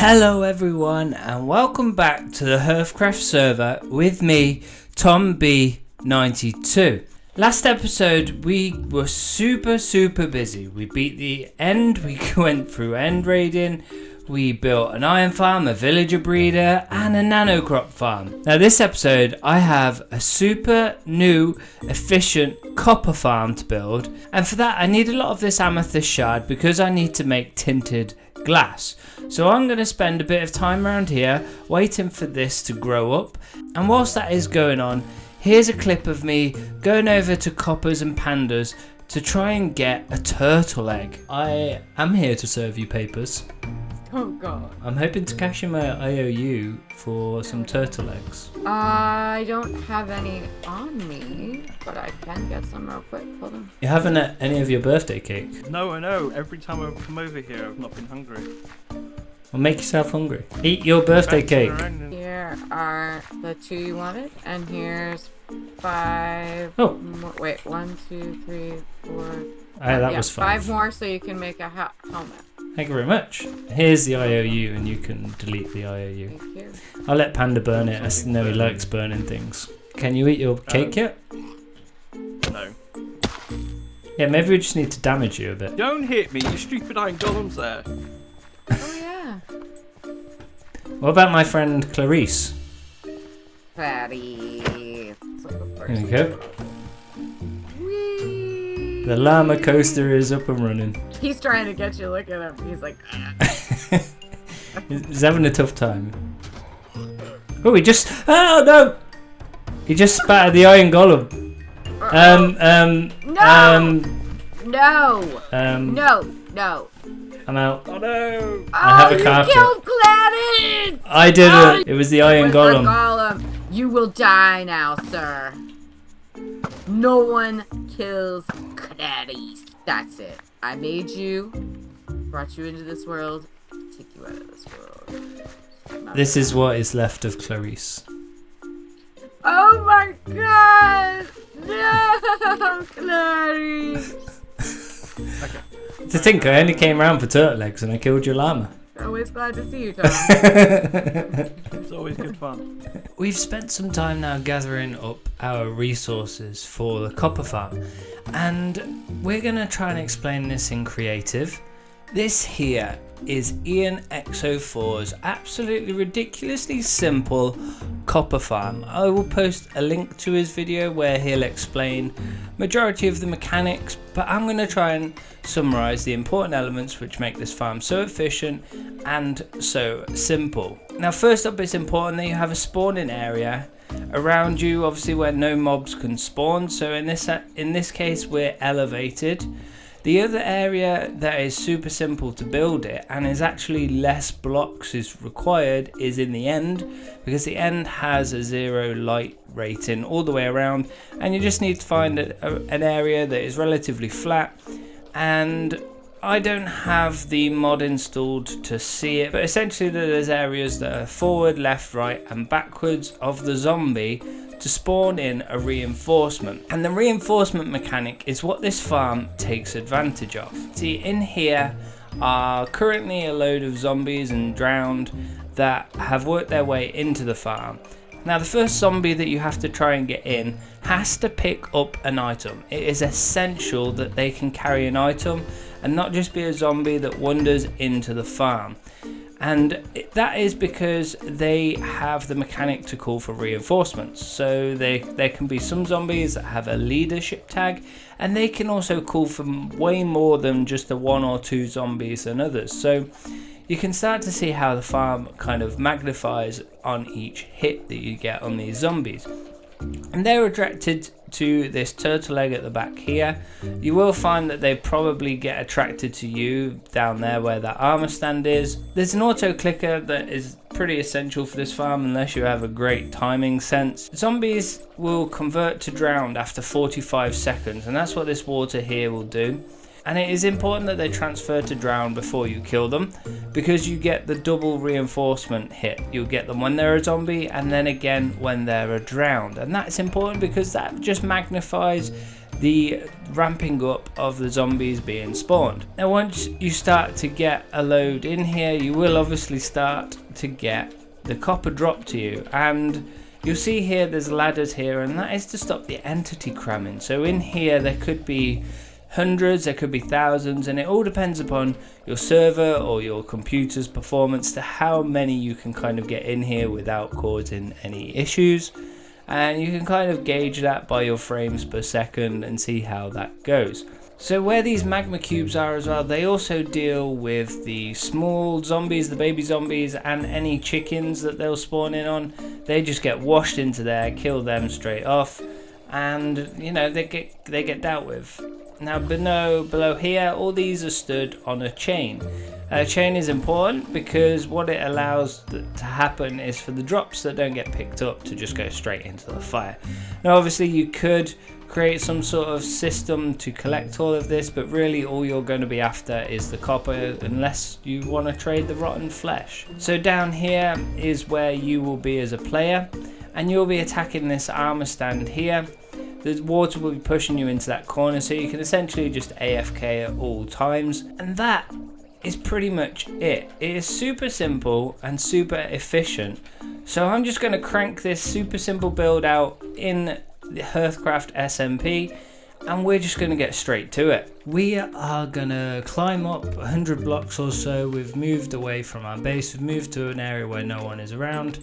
Hello everyone and welcome back to the HearthCraft server with me, Tom B92. Last episode we were super busy. We beat the end, we went through end raiding, we built an iron farm, a villager breeder and a nano crop farm. Now this episode I have a super new efficient copper farm to build, and for that I need a lot of this amethyst shard because I need to make tinted glass. So I'm going to spend a bit of time around here waiting for this to grow up, and whilst that is going on, here's a clip of me going over to Coppers and Pandas to try and get a turtle egg. I am here to serve you papers. Oh god. I'm hoping to cash in my IOU for some turtle eggs. I don't have any on me, but I can get some real quick. Hold on. You haven't had any of your birthday cake? No, I know. Every time I've come over here, I've not been hungry. Well, make yourself hungry. Eat your birthday cake. Here are the 2 you wanted, and here's 5 Oh. more. Wait, 1, 2, 3, 4. That was 5. 5 more so you can make a helmet. Thank you very much. Here's the IOU and you can delete the IOU. Thank you. I'll let Panda burn it. I know he likes burning things. Can you eat your cake yet? No. Yeah, maybe we just need to damage you a bit. Don't hit me, you stupid iron golems there. Oh yeah. What about my friend Clarice? Fatty. There we go. The llama coaster is up and running. He's trying to get you. Look at him. He's like. He's having a tough time. Oh, oh no! He just spattered the iron golem. No. I'm out. Oh no! I have a carpet. You killed Clarice! I didn't. It was the iron golem. Golem. You will die now, sir. No one kills Clarice. That's it. I made you, brought you into this world, take you out of this world. This is what is left of Clarice. Oh my god! No, Clarice! Okay. To think I only came around for turtle eggs and I killed your llama. Always glad to see you, Tom. It's always good fun. We've spent some time now gathering up our resources for the copper farm, and we're going to try and explain this in creative. This here is Ian X04's absolutely ridiculously simple copper farm. I will post a link to his video where he'll explain majority of the mechanics, but I'm going to try and summarize the important elements which make this farm so efficient and so simple. Now first up, it's important that you have a spawning area around you, obviously where no mobs can spawn. So in this case we're elevated. The other area that is super simple to build it and is actually less blocks is required is in the end, because the end has a 0 light rating all the way around, and you just need to find an area that is relatively flat. And I don't have the mod installed to see it, but essentially there's areas that are forward, left, right and backwards of the zombie to spawn in a reinforcement. And the reinforcement mechanic is what this farm takes advantage of. See, in here are currently a load of zombies and drowned that have worked their way into the farm. Now the first zombie that you have to try and get in has to pick up an item. It is essential that they can carry an item and not just be a zombie that wanders into the farm. And that is because they have the mechanic to call for reinforcements. So there can be some zombies that have a leadership tag, and they can also call for way more than just the 1 or 2 zombies than others. So you can start to see how the farm kind of magnifies on each hit that you get on these zombies. And they're attracted to this turtle egg at the back here. You will find that they probably get attracted to you down there where that armor stand is. There's an auto clicker that is pretty essential for this farm unless you have a great timing sense. Zombies will convert to drowned after 45 seconds, and that's what this water here will do. And it is important that they transfer to drown before you kill them, because you get the double reinforcement hit. You'll get them when they're a zombie and then again when they're a drowned. And that's important because that just magnifies the ramping up of the zombies being spawned. Now once you start to get a load in here, you will obviously start to get the copper drop to you, and you'll see here there's ladders here, and that is to stop the entity cramming. So in here there could be hundreds, there could be thousands, and it all depends upon your server or your computer's performance to how many you can kind of get in here without causing any issues. And you can kind of gauge that by your frames per second and see how that goes. So where these magma cubes are as well, they also deal with the small zombies, the baby zombies, and any chickens that they'll spawn in on. They just get washed into there, kill them straight off, and you know, they get dealt with. Now below here, all these are stood on a chain. A chain is important because what it allows to happen is for the drops that don't get picked up to just go straight into the fire. Now obviously you could create some sort of system to collect all of this, but really all you're going to be after is the copper, unless you want to trade the rotten flesh. So down here is where you will be as a player, and you'll be attacking this armor stand here. The water will be pushing you into that corner, so you can essentially just AFK at all times, and that is pretty much it. It is super simple and super efficient. So I'm just going to crank this super simple build out in the HearthCraft SMP, and we're just going to get straight to it. We are going to climb up 100 blocks or so. We've moved away from our base, we've moved to an area where no one is around,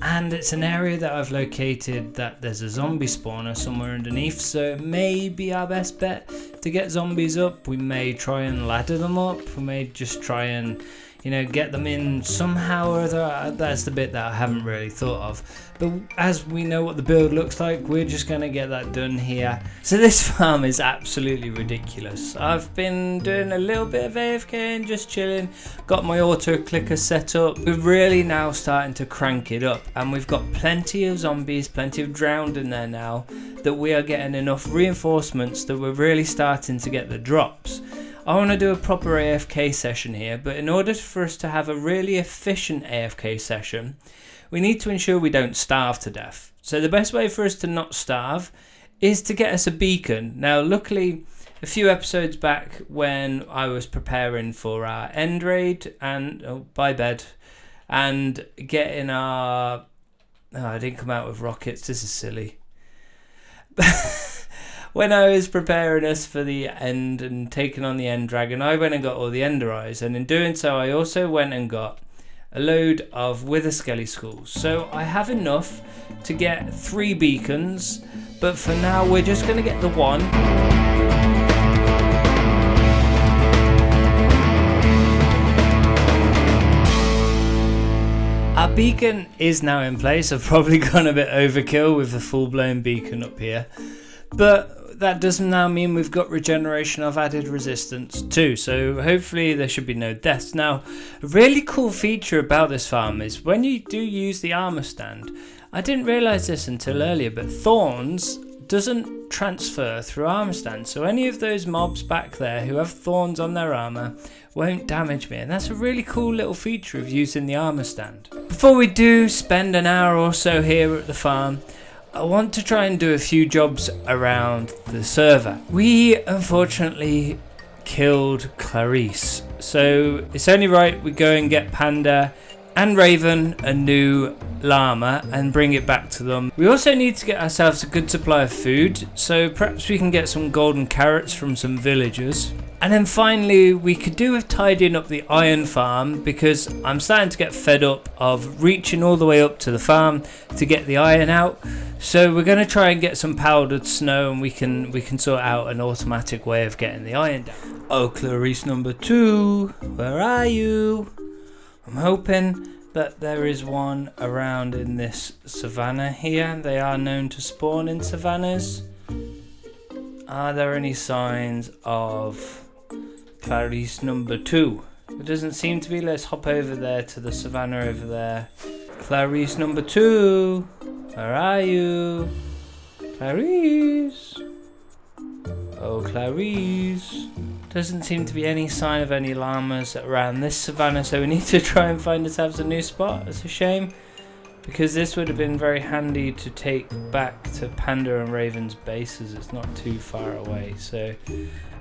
and it's an area that I've located that there's a zombie spawner somewhere underneath, so it may be our best bet to get zombies up. We may try and ladder them up, we may just try and, you know, get them in somehow or other. That's the bit that I haven't really thought of. But as we know what the build looks like, we're just going to get that done here. So this farm is absolutely ridiculous. I've been doing a little bit of AFK and just chilling. Got my auto clicker set up. We're really now starting to crank it up. And we've got plenty of zombies, plenty of drowned in there now, that we are getting enough reinforcements that we're really starting to get the drops. I want to do a proper AFK session here, but in order for us to have a really efficient AFK session, we need to ensure we don't starve to death. So the best way for us to not starve is to get us a beacon. Now luckily, a few episodes back when I was preparing for our end raid and by bed and getting our... Oh, I didn't come out with rockets, this is silly. When I was preparing us for the end and taking on the end dragon, I went and got all the ender eyes, and in doing so I also went and got a load of wither skelly skulls. So I have enough to get 3 beacons, but for now we're just going to get the one. Our beacon is now in place. I've probably gone a bit overkill with the full-blown beacon up here, but that does now mean we've got regeneration of added resistance too, so hopefully there should be no deaths. Now, a really cool feature about this farm is when you do use the armor stand, I didn't realize this until earlier, but thorns doesn't transfer through armor stand, so any of those mobs back there who have thorns on their armor won't damage me, and that's a really cool little feature of using the armor stand. Before we do spend an hour or so here at the farm, I want to try and do a few jobs around the server. We unfortunately killed Clarice, so it's only right we go and get Panda and Raven a new llama and bring it back to them. We also need to get ourselves a good supply of food, so perhaps we can get some golden carrots from some villagers. And then finally we could do with tidying up the iron farm, because I'm starting to get fed up of reaching all the way up to the farm to get the iron out. So we're going to try and get some powdered snow, and we can sort out an automatic way of getting the iron down. Oh, Clarice number 2, where are you? I'm hoping that there is one around in this savannah here. They are known to spawn in savannas. Are there any signs of Clarice number 2? It doesn't seem to be. Let's hop over there to the savannah over there. Clarice number 2, where are you? Clarice. Oh, Clarice. Doesn't seem to be any sign of any llamas around this savannah, so we need to try and find ourselves a new spot. It's a shame. because this would have been very handy to take back to Panda and Raven's bases. It's not too far away, so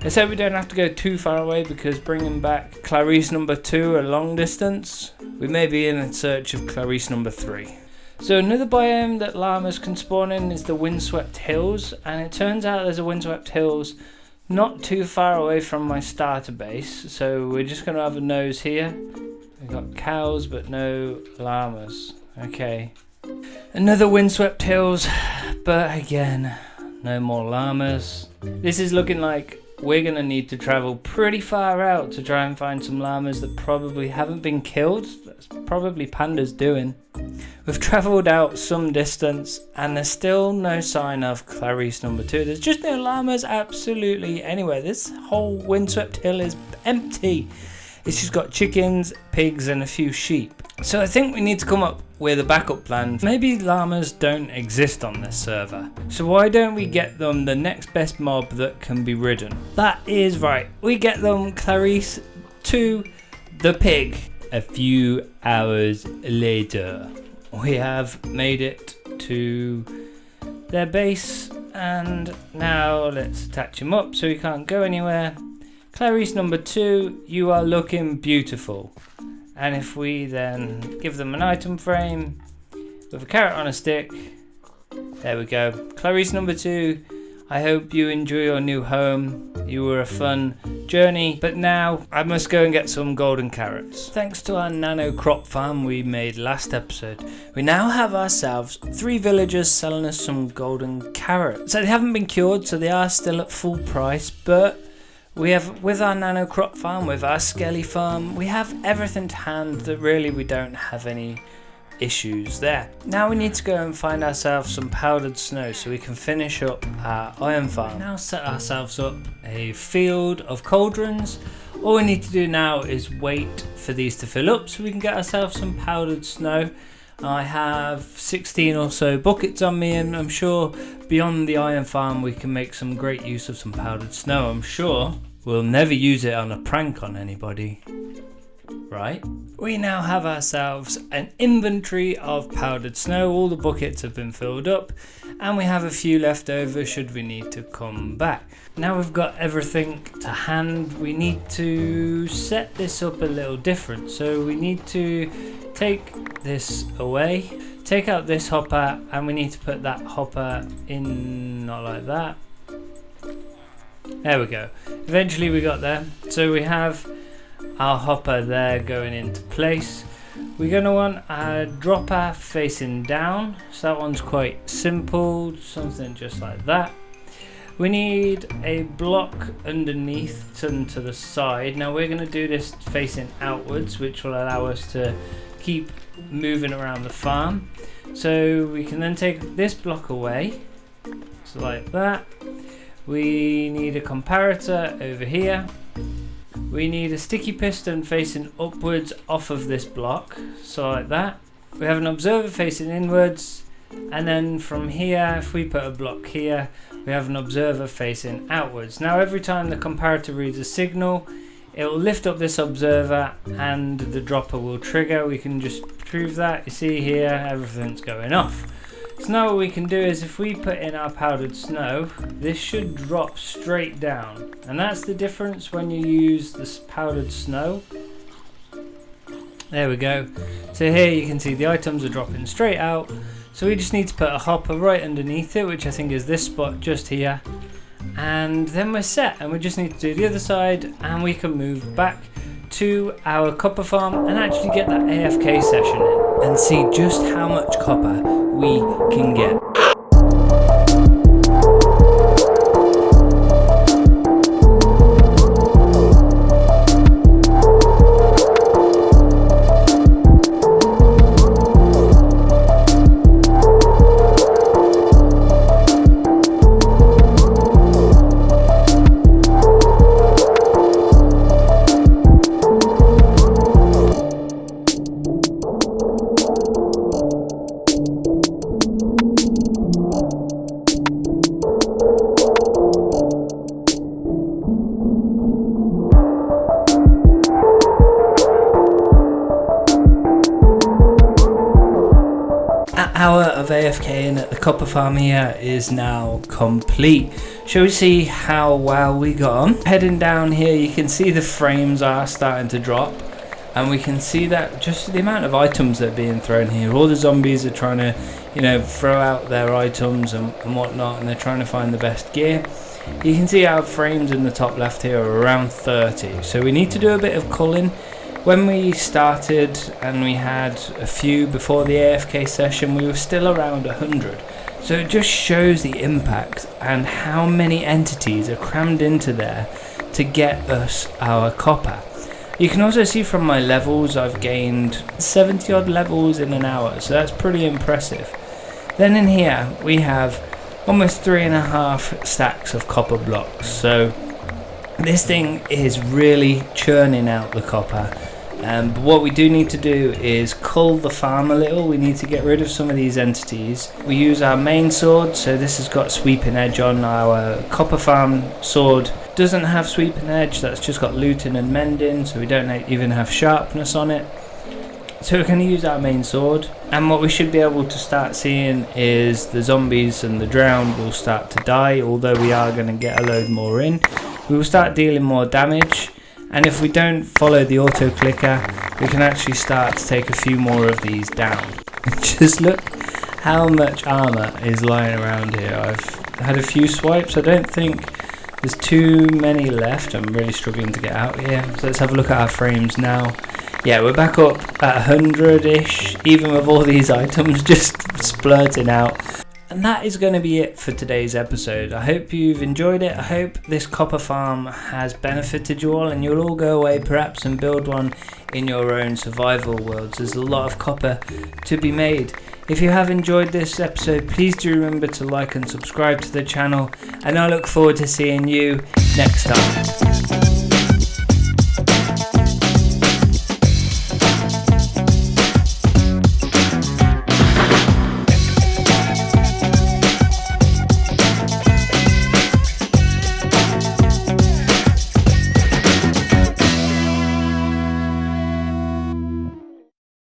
let's hope we don't have to go too far away, because bringing back Clarice number 2 a long distance, we may be in search of Clarice number 3. So another biome that llamas can spawn in is the windswept hills, and it turns out there's a windswept hills not too far away from my starter base, so we're just going to have a nose here. We've got cows but no llamas. Okay, another windswept hills, but again, no more llamas. This is looking like we're going to need to travel pretty far out to try and find some llamas that probably haven't been killed. That's probably Panda's doing. We've travelled out some distance and there's still no sign of Clarice number 2. There's just no llamas absolutely anywhere. This whole windswept hill is empty. It's just got chickens, pigs and a few sheep. So I think we need to come up with a backup plan. Maybe llamas don't exist on this server. So why don't we get them the next best mob that can be ridden? That is right. We get them Clarice 2 the pig. A few hours later, we have made it to their base, and now let's attach him up so he can't go anywhere. Clarice number 2, you are looking beautiful. And if we then give them an item frame with a carrot on a stick, there we go. Clarice number 2, I hope you enjoy your new home. You were a fun journey, but now I must go and get some golden carrots. Thanks to our nano crop farm we made last episode, we now have ourselves 3 villagers selling us some golden carrots. So they haven't been cured, so they are still at full price, but we have, with our nano crop farm, with our skelly farm, we have everything to hand that really we don't have any issues there. Now we need to go and find ourselves some powdered snow so we can finish up our iron farm. Now set ourselves up a field of cauldrons. All we need to do now is wait for these to fill up so we can get ourselves some powdered snow. I have 16 or so buckets on me, and I'm sure beyond the iron farm we can make some great use of some powdered snow. I'm sure we'll never use it on a prank on anybody, right? We now have ourselves an inventory of powdered snow. All the buckets have been filled up and we have a few left over should we need to come back. Now we've got everything to hand, we need to set this up a little different. So we need to take this away, take out this hopper, and we need to put that hopper in, not like that. There we go. Eventually we got there. So we have our hopper there going into place. We're going to want a dropper facing down, so that one's quite simple, something just like that. We need a block underneath and to the side. Now we're going to do this facing outwards, which will allow us to keep moving around the farm. So we can then take this block away, so like that. We need a comparator over here. We need a sticky piston facing upwards off of this block, so like that. We have an observer facing inwards, and then from here, if we put a block here, we have an observer facing outwards. Now every time the comparator reads a signal, it will lift up this observer and the dropper will trigger. We can just prove that. You see here, everything's going off. So now what we can do is if we put in our powdered snow, this should drop straight down. And that's the difference when you use this powdered snow. There we go. So here you can see the items are dropping straight out. So we just need to put a hopper right underneath it, which I think is this spot just here. And then we're set, and we just need to do the other side and we can move back to our copper farm and actually get that AFK session in and see just how much copper we can get. hour of AFKing at the copper farm here is now complete. Shall we see how well we got on? Heading down here, you can see the frames are starting to drop. And we can see that just the amount of items that are being thrown here. All the zombies are trying to, throw out their items and whatnot, and they're trying to find the best gear. You can see our frames in the top left here are around 30. So we need to do a bit of culling. When we started and we had a few before the AFK session, we were still around 100. So it just shows the impact and how many entities are crammed into there to get us our copper. You can also see from my levels, I've gained 70 odd levels in an hour, so that's pretty impressive. Then in here we have almost 3.5 stacks of copper blocks, so this thing is really churning out the copper. But what we do need to do is cull the farm a little. We need to get rid of some of these entities. We use our main sword, so this has got sweeping edge on. Our copper farm sword doesn't have sweeping edge, that's just got looting and mending, so we don't even have sharpness on it. So we're going to use our main sword, and what we should be able to start seeing is the zombies and the drowned will start to die, although we are going to get a load more in. We will start dealing more damage, and if we don't follow the auto clicker, we can actually start to take a few more of these down. Just look how much armor is lying around here. I've had a few swipes. I don't think there's too many left. I'm really struggling to get out here. So let's have a look at our frames now. Yeah, we're back up at 100-ish, even with all these items just splurting out. And that is going to be it for today's episode. I hope you've enjoyed it. I hope this copper farm has benefited you all, and you'll all go away perhaps and build one in your own survival worlds. There's a lot of copper to be made. If you have enjoyed this episode, please do remember to like and subscribe to the channel, and I look forward to seeing you next time.